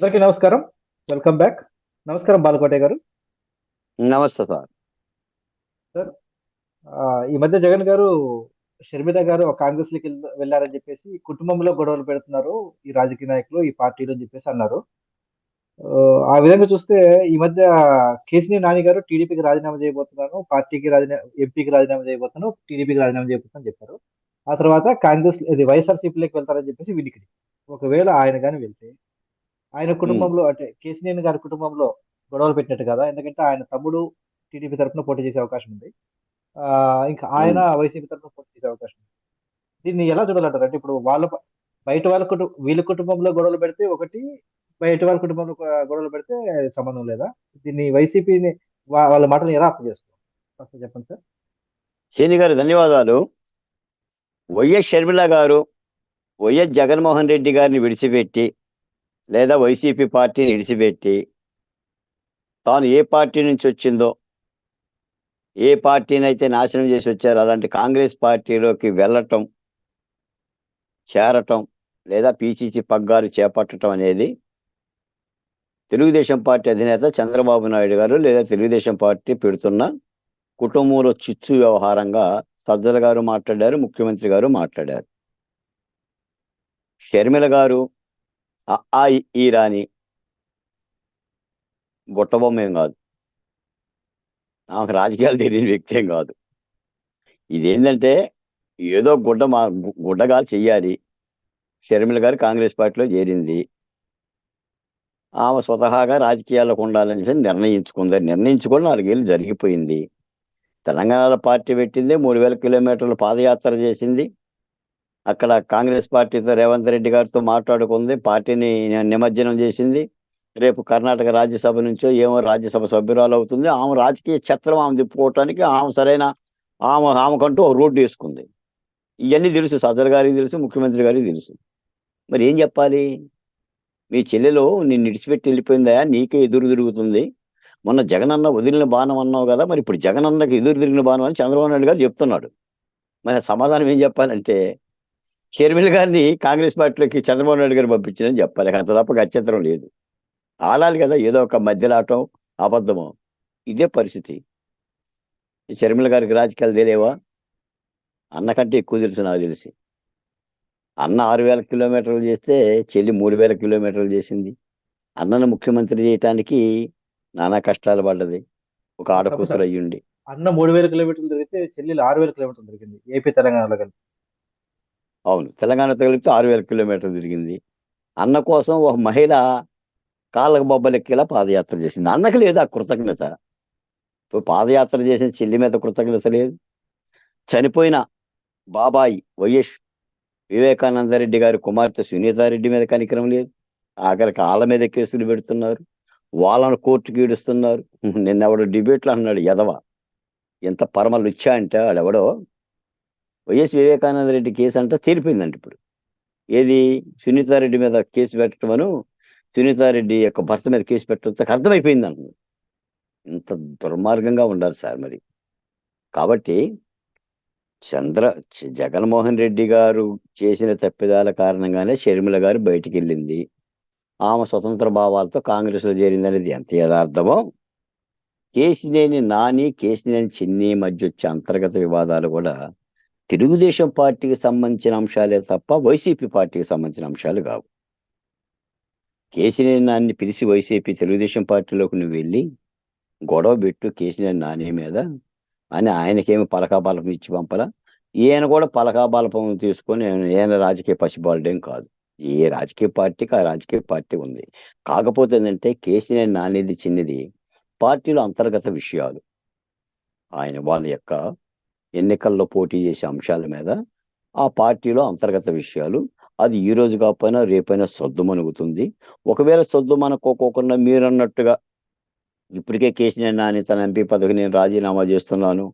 అందరికీ నమస్కారం. Welcome back. నమస్కారం బాలకోటయ్య గారు. నమస్తే సార్. సార్, ఈ మధ్య జగన్ గారు షర్మిల గారు కాంగ్రెస్‌లోకి వెళ్లారని చెప్పేసి కుటుంబంలో గొడవలు పెడుతున్నారు ఈ రాజకీయ నాయకులు, ఈ పార్టీలు అని చెప్పేసి అన్నారు. ఆ విధంగా చూస్తే ఈ మధ్య కేశినేని నాని గారు టీడీపీకి రాజీనామా చేయబోతున్నాను, ఎంపీకి రాజీనామా చేయబోతున్నాను, టీడీపీకి రాజీనామా చేయబోతున్నాను అని చెప్పారు. ఆ తర్వాత వైఎస్ఆర్‌సీపీలోకి వెళ్తారని చెప్పేసి వినికిడి. ఒకవేళ ఆయన గాని వెళ్తే ఆయన ఉమ్, కుటుంబంలో అంటే కేశినేని గారి కుటుంబంలో గొడవలు పెట్టినట్టు కదా! ఎందుకంటే ఆయన తమ్ముడు టీడీపీ తరపున పోటీ చేసే అవకాశం ఉంది. ఇంకా ఆయన ఉమ్. వైసీపీ తరపున పోటీ చేసే అవకాశం ఉంది. దీన్ని ఎలా చూడాలంటారు? అంటే ఇప్పుడు బయట వాళ్ళ వీళ్ళ కుటుంబంలో గొడవలు పెడితే ఒకటి, బయట వాళ్ళ కుటుంబంలో గొడవలు పెడితే సంబంధం లేదా? దీన్ని వైసీపీని వాళ్ళ మాటలను ఎలా అర్థం చేసుకోవాలి? కాస్త చెప్పండి సార్. శని గారు ధన్యవాదాలు. వైఎస్ షర్మిల గారు వైఎస్ జగన్మోహన్ రెడ్డి గారిని విడిచిపెట్టి లేదా వైసీపీ పార్టీని విడిచిపెట్టి తాను ఏ పార్టీ నుంచి వచ్చిందో, ఏ పార్టీని అయితే నాశనం చేసి వచ్చారో అలాంటి కాంగ్రెస్ పార్టీలోకి వెళ్ళటం, చేరటం లేదా పీసీసీ పగ్గాలు చేపట్టడం అనేది తెలుగుదేశం పార్టీ అధినేత చంద్రబాబు నాయుడు గారు లేదా తెలుగుదేశం పార్టీ పెడుతున్న కుటుంబంలో చిచ్చు వ్యవహారంగా సజ్జల గారు మాట్లాడారు, ముఖ్యమంత్రి గారు మాట్లాడారు. షర్మిల గారు ఈ రాని బుట్టబొమ్మ ఏం కాదు, ఆమెకు రాజకీయాలు తెలియని వ్యక్తి ఏం కాదు. ఇదేంటంటే ఏదో గుడ్డగా చెయ్యాలి. షర్మిల గారు కాంగ్రెస్ పార్టీలో చేరింది, ఆమె స్వతహాగా రాజకీయాల్లోకి ఉండాలని చెప్పి నిర్ణయించుకొని 4 ఏళ్ళు జరిగిపోయింది. తెలంగాణలో పార్టీ పెట్టింది, 3000 కిలోమీటర్లు పాదయాత్ర చేసింది. అక్కడ కాంగ్రెస్ పార్టీతో రేవంత్ రెడ్డి గారితో మాట్లాడుకుంది, పార్టీని నిమజ్జనం చేసింది. రేపు కర్ణాటక రాజ్యసభ నుంచో ఏమో రాజ్యసభ సభ్యురాలు అవుతుంది. ఆమె రాజకీయ ఛత్రం ఆమె తిప్పుకోవటానికి ఆమెకంటూ ఒక రోడ్డు వేసుకుంది. ఇవన్నీ తెలుసు, సజ్జల గారికి తెలుసు, ముఖ్యమంత్రి గారికి తెలుసు. మరి ఏం చెప్పాలి? మీ చెల్లెలు నిన్ను విడిచిపెట్టి వెళ్ళిపోయిందా, నీకే ఎదురు తిరుగుతుంది. మొన్న జగనన్న వదిలిన బాణం అన్నావు కదా, మరి ఇప్పుడు జగనన్నకి ఎదురు తిరిగిన బాణం అని చంద్రబాబు నాయుడు గారు చెప్తున్నాడు. మరి సమాధానం ఏం చెప్పాలంటే షర్మిల గారిని కాంగ్రెస్ పార్టీలోకి చంద్రబాబు నాయుడు గారు పంపించిందని చెప్పాలి. అంత తప్ప గత్యంతరం లేదు. ఆడాలి కదా, ఏదో ఒక మధ్యలాటం, అబద్ధమో. ఇదే పరిస్థితి. ఈ షర్మిల గారికి రాజకీయాలు తెలియవా? అన్నకంటే ఎక్కువ తెలుసు నాకు తెలిసి. అన్న 6000 కిలోమీటర్లు చేస్తే చెల్లి 3000 కిలోమీటర్లు చేసింది. అన్నను ముఖ్యమంత్రి చేయటానికి నానా కష్టాలు పడ్డది, ఒక తప్పు సార్. ఆడకూతురు అయ్యుండి. అన్న 3000 కిలోమీటర్లు తిరిగితే చెల్లెలు 6000 కిలోమీటర్లు తిరిగింది ఏపీ తెలంగాణలో కలిపి. అవును, తెలంగాణతో కలిపితే 6000 కిలోమీటర్లు తిరిగింది. అన్న కోసం ఒక మహిళ కాళ్ళకు బొబ్బలెక్కేలా పాదయాత్ర చేసింది. అన్నకి లేదు ఆ కృతజ్ఞత. ఇప్పుడు పాదయాత్ర చేసిన చెల్లి మీద కృతజ్ఞత లేదు. చనిపోయిన బాబాయి వైఎస్ వివేకానందరెడ్డి గారి కుమార్తె సునీతారెడ్డి మీద కనికరం లేదు. ఆఖరికి వాళ్ళ మీద కేసులు పెడుతున్నారు, వాళ్ళను కోర్టుకి ఈడుస్తున్నారు. నిన్నెవడో డిబేట్లో అన్నాడు, ఎదవ ఎంత పరమ లుచ్చ అంటే వాడెవడో వైఎస్ వివేకానందరెడ్డి కేసు అంటే తేలిపోయిందంట ఇప్పుడు. ఏది? సునీతారెడ్డి మీద కేసు పెట్టమను, సునీతారెడ్డి యొక్క భర్త మీద కేసు పెట్టడం అర్థమైపోయింది అంటున్నారు. ఇంత దుర్మార్గంగా ఉండాలి సార్ మరి. కాబట్టి జగన్మోహన్ రెడ్డి గారు చేసిన తప్పిదాల కారణంగానే షర్మిల గారు బయటికి వెళ్ళింది. ఆమె స్వతంత్ర భావాలతో కాంగ్రెస్లో చేరింది అనేది ఎంత యథార్థమో, కేసినేని చిన్ని మధ్య వచ్చే అంతర్గత వివాదాలు కూడా తెలుగుదేశం పార్టీకి సంబంధించిన అంశాలే తప్ప వైసీపీ పార్టీకి సంబంధించిన అంశాలు కావు. కేసినేని నాని పిలిచి వైసీపీ తెలుగుదేశం పార్టీలోకి నువ్వు వెళ్ళి గొడవ పెట్టు కేసినేని నాని మీద అని ఆయనకేమి పలకాబలపం ఇచ్చి పంపలా. ఈయన కూడా పలకాబలపం తీసుకొని ఈయన రాజకీయ పసిబాలుడేం కాదు. ఏ రాజకీయ పార్టీకి ఆ రాజకీయ పార్టీ ఉంది. కాకపోతే ఏంటంటే కేసినేని నానిది చిన్నది పార్టీలో అంతర్గత విషయాలు, ఆయన వాళ్ళ యొక్క ఎన్నికల్లో పోటీ చేసే అంశాల మీద, ఆ పార్టీలో అంతర్గత విషయాలు. అది ఈ రోజు కాకపోయినా రేపైనా సద్దుమణుగుతుంది. ఒకవేళ సద్దుమణుకోకుండా మీరన్నట్టుగా ఇప్పటికే కేసీఆర్ నాని తన ఎంపీ పదవికి నేను రాజీనామా చేస్తున్నాను,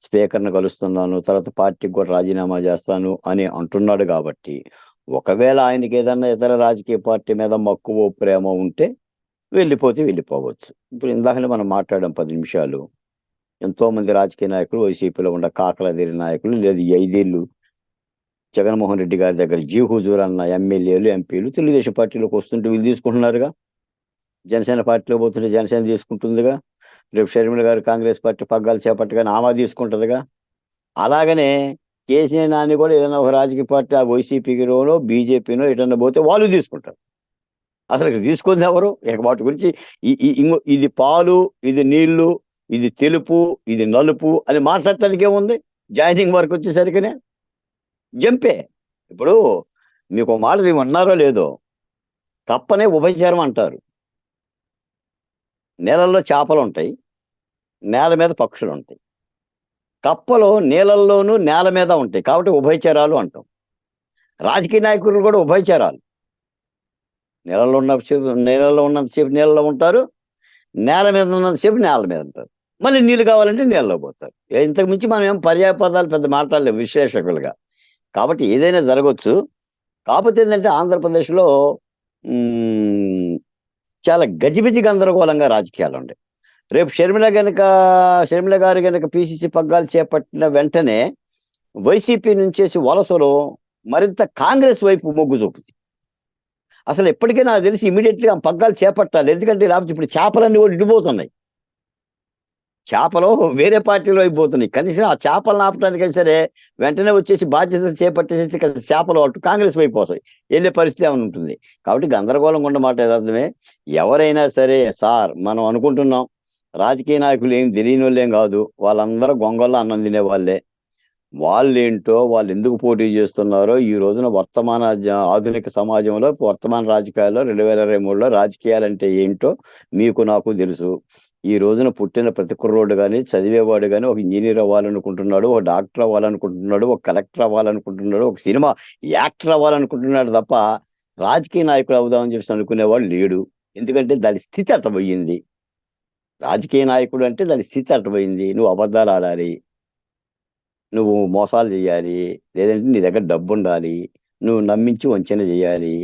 స్పీకర్ను కలుస్తున్నాను, తర్వాత పార్టీకి కూడా రాజీనామా చేస్తాను అని అంటున్నాడు. కాబట్టి ఒకవేళ ఆయనకి ఏదన్నా ఇతర రాజకీయ పార్టీ మీద మక్కువ ప్రేమ ఉంటే వెళ్ళిపోవచ్చు. ఇప్పుడు ఇందాకనే మనం మాట్లాడాం 10 నిమిషాలు. ఎంతోమంది రాజకీయ నాయకులు వైసీపీలో ఉండ కాకలదేరి నాయకులు, లేదు 5 ఏళ్ళు జగన్మోహన్ రెడ్డి గారి దగ్గర జీ హుజూర్ అన్న ఎమ్మెల్యేలు, ఎంపీలు తెలుగుదేశం పార్టీలోకి వస్తుంటే వీళ్ళు తీసుకుంటున్నారుగా. జనసేన పార్టీలో పోతుంటే జనసేన తీసుకుంటుందిగా. రేపు షర్మిల గారు కాంగ్రెస్ పార్టీ పగ్గాలు చేపట్టగానే ఆమె తీసుకుంటుందిగా. అలాగనే కేసీఆర్ నాని కూడా ఏదైనా ఒక రాజకీయ పార్టీ ఆ వైసీపీలోనో బీజేపీనో ఎటన్నా పోతే వాళ్ళు తీసుకుంటారు. అసలు ఇక్కడ తీసుకుంది ఎవరు? ఇక వాటి గురించి ఇది పాలు, ఇది నీళ్లు, ఇది తెలుపు, ఇది నలుపు అని మాట్లాడటానికి ఏముంది? జాయినింగ్ వరకు వచ్చేసరికినే జంపే. ఇప్పుడు మీకు ఒక మాట ఉన్నారో లేదో, కప్పనే ఉభయచరం అంటారు. నీళ్ళల్లో చేపలు ఉంటాయి, నేల మీద పక్షులు ఉంటాయి. కప్పలు నీళ్ళల్లోనూ నేల మీద ఉంటాయి కాబట్టి ఉభయచరాలు అంటాం. రాజకీయ నాయకులు కూడా ఉభయచరాలు. నీళ్ళల్లో ఉన్నంతసేపు నీళ్ళలో ఉంటారు, నేల మీద ఉన్నంతసేపు నేల మీద ఉంటారు. మళ్ళీ నీళ్ళు కావాలంటే నీళ్ళలో పోతారు. ఇంతకు మించి మనం ఏం పర్యాయ పదాలు పెద్ద మాట్లాడలేము విశ్లేషకులుగా. కాబట్టి ఏదైనా జరగవచ్చు. కాకపోతే ఏంటంటే ఆంధ్రప్రదేశ్లో చాలా గజిబిజి గందరగోళంగా రాజకీయాలు ఉన్నాయి. రేపు షర్మిల గారు గనక పిసిసి పగ్గాలు చేపట్టిన వెంటనే వైసీపీ నుంచేసి వలసలో మరింత కాంగ్రెస్ వైపు మొగ్గు చూపుతుంది. అసలు ఎప్పటికీ నాకు తెలిసి ఇమీడియట్గా పగ్గాలు చేపట్టాలి. ఎందుకంటే లేకపోతే ఇప్పుడు చేపలన్నీ కూడా ఇడిపోతున్నాయి. చేపలు వేరే పార్టీలో అయిపోతున్నాయి. కనీసం ఆ చేపలను ఆపడానికైనా సరే వెంటనే వచ్చేసి బాధ్యత చేపట్టేసి చేపలు అటు కాంగ్రెస్ వైపు వస్తాయి, వెళ్ళే పరిస్థితి ఏమైనా ఉంటుంది. కాబట్టి గందరగోళంగా ఉన్నమాట యథార్థమే. ఎవరైనా సరే సార్, మనం అనుకుంటున్నాం రాజకీయ నాయకులు ఏం తెలియని వాళ్ళేం కాదు, వాళ్ళందరూ గొంగల్లో అన్నం తినే వాళ్ళే. వాళ్ళేంటో, వాళ్ళు ఎందుకు పోటీ చేస్తున్నారో ఈ రోజున ఆధునిక సమాజంలో, వర్తమాన రాజకీయాల్లో 2023లో రాజకీయాలంటే ఏంటో మీకు నాకు తెలుసు. ఈ రోజున పుట్టిన ప్రతి కుర్రోడు కానీ, చదివేవాడు కానీ ఒక ఇంజనీర్ అవ్వాలనుకుంటున్నాడు, ఒక డాక్టర్ అవ్వాలనుకుంటున్నాడు, ఒక కలెక్టర్ అవ్వాలనుకుంటున్నాడు, ఒక సినిమా యాక్టర్ అవ్వాలనుకుంటున్నాడు తప్ప రాజకీయ నాయకుడు అవుదామని చెప్పి అనుకునేవాడు లేడు. ఎందుకంటే దాని స్థితి అట్టబోయింది. రాజకీయ నాయకుడు అంటే దాని స్థితి అట్టబోయింది. నువ్వు అబద్ధాలు ఆడాలి, నువ్వు మోసాలు చేయాలి, లేదంటే నీ దగ్గర డబ్బు ఉండాలి, నువ్వు నమ్మించి వంచన చేయాలి.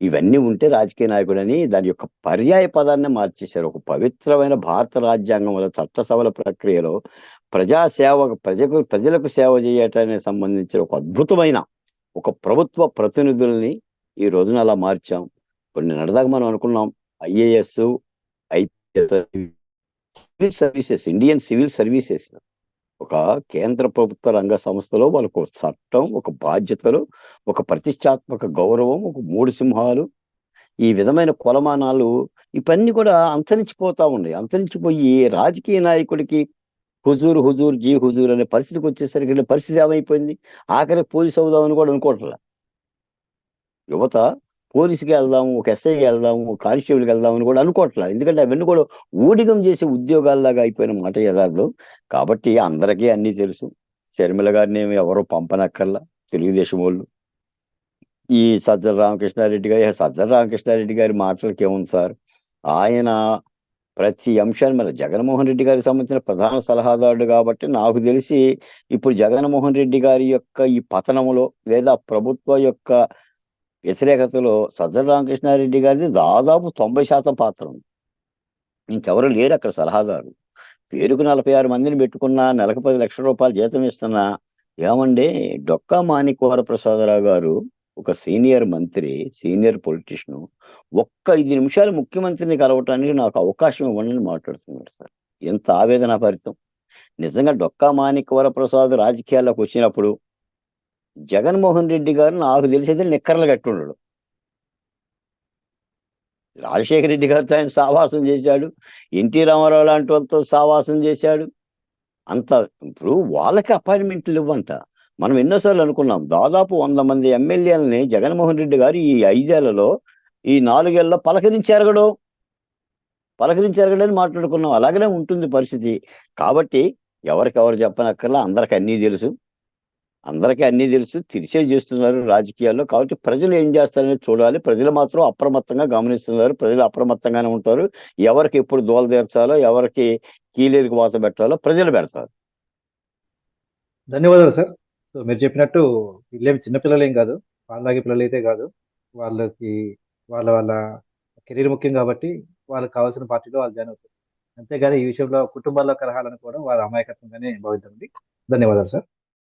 ఇవన్నీ ఉంటే రాజకీయ నాయకుడని దాని యొక్క పర్యాయ పదాన్ని మార్చేశారు. ఒక పవిత్రమైన భారత రాజ్యాంగంలో చట్టసభల ప్రక్రియలో ప్రజలకు సేవ చేయటానికి సంబంధించిన ఒక అద్భుతమైన ఒక ప్రభుత్వ ప్రతినిధుల్ని ఈ రోజున అలా మార్చాం. ఇప్పుడు నిన్నటిదాకా మనం అనుకున్నాం IAS, IPS, civil services, Indian civil services ఒక కేంద్ర ప్రభుత్వ రంగ సంస్థలో వాళ్ళకు ఒక చట్టం, ఒక బాధ్యతలు, ఒక ప్రతిష్టాత్మక గౌరవం, ఒక 3 సింహాలు, ఈ విధమైన కొలమానాలు ఇవన్నీ కూడా అంతరించిపోతా ఉన్నాయి. అంతరించిపోయి రాజకీయ నాయకుడికి హుజూర్ హుజూర్ జీ హుజూర్ అనే పరిస్థితికి వచ్చేసరికి పరిస్థితి ఏమైపోయింది? ఆఖరికి పోలీసు అవుదామని కూడా అనుకోవట్లే యువత. పోలీసుకి వెళ్దాము, ఒక ఎస్ఐకి వెళ్దాము, ఒక కానిస్టేబుల్కి వెళ్దామని కూడా అనుకోవట్లేదు. ఎందుకంటే అవన్నీ కూడా ఊడిగం చేసే ఉద్యోగాల్లాగా అయిపోయిన మాట యథార్థం. కాబట్టి అందరికీ అన్నీ తెలుసు. షర్మిల గారిని ఏమి ఎవరో పంపనక్కర్లా, తెలుగుదేశం వాళ్ళు. ఈ సజ్జల రామకృష్ణారెడ్డి గారి మాటలకి ఏముంది సార్? ఆయన ప్రతి అంశాన్ని మన జగన్మోహన్ రెడ్డి గారికి సంబంధించిన ప్రధాన సలహాదారుడు కాబట్టి నాకు తెలిసి ఇప్పుడు జగన్మోహన్ రెడ్డి గారి యొక్క ఈ పతనములో లేదా ప్రభుత్వ యొక్క వ్యతిరేకతలో సజ్జల రామకృష్ణారెడ్డి గారిది దాదాపు 90% పాత్ర ఉంది. ఇంకెవరు లేరు అక్కడ సలహాదారు. పేరుకు 46 మందిని పెట్టుకున్నా, నెలకు 10 లక్షల రూపాయలు జీతం ఇస్తున్నా, ఏమండి డొక్కా మాణిక్య వరప్రసాదరావు గారు ఒక సీనియర్ మంత్రి, సీనియర్ పొలిటీషియన్, ఒక్క 5 నిమిషాలు ముఖ్యమంత్రిని కలవటానికి నాకు అవకాశం ఇవ్వండి మాట్లాడుతున్నారు సార్. ఎంత ఆవేదన భరితం. నిజంగా డొక్కా మాణిక్య వరప్రసాద్ రాజకీయాల్లోకి వచ్చినప్పుడు జగన్మోహన్ రెడ్డి గారు నాకు తెలిసేది నిక్కర్లు కట్టి ఉండడు. రాజశేఖర రెడ్డి గారితో ఆయన సావాసం చేశాడు, ఎన్టీ రామారావు లాంటి వాళ్ళతో సావాసం చేశాడు. అంత ఇప్పుడు వాళ్ళకి అపాయింట్మెంట్లు ఇవ్వంట. మనం ఎన్నోసార్లు అనుకున్నాం, దాదాపు 100 మంది ఎమ్మెల్యేలని జగన్మోహన్ రెడ్డి గారు ఈ 5 ఏళ్లలో, ఈ 4 ఏళ్లలో పలకరించారగడని మాట్లాడుకున్నాం. అలాగనే ఉంటుంది పరిస్థితి. కాబట్టి ఎవరికెవరు చెప్పనక్కర్లా, అందరికీ అన్నీ తెలుసు. తెలిసే చేస్తున్నారు రాజకీయాల్లో. కాబట్టి ప్రజలు ఏం చేస్తారనేది చూడాలి. ప్రజలు మాత్రం అప్రమత్తంగా గమనిస్తున్నారు. ప్రజలు అప్రమత్తంగానే ఉంటారు. ఎవరికి ఎప్పుడు దోల తీర్చాలో, ఎవరికి కీలేరికి వాత పెట్టాలో ప్రజలు పెడతారు. ధన్యవాదాలు సార్. సో మీరు చెప్పినట్టు వీళ్ళేమి చిన్నపిల్లలు ఏం కాదు, వాళ్ళలాగే పిల్లలు అయితే కాదు. వాళ్ళకి వాళ్ళ వాళ్ళ కెరీర్ ముఖ్యం కాబట్టి వాళ్ళకి కావాల్సిన పార్టీలో వాళ్ళు జాయిన్ అవుతారు. అంతేగాని ఈ విషయంలో కుటుంబాల్లో కలహాలను కూడా వాళ్ళ అమాయకత్వంగానే భావిద్దామండి. ధన్యవాదాలు సార్.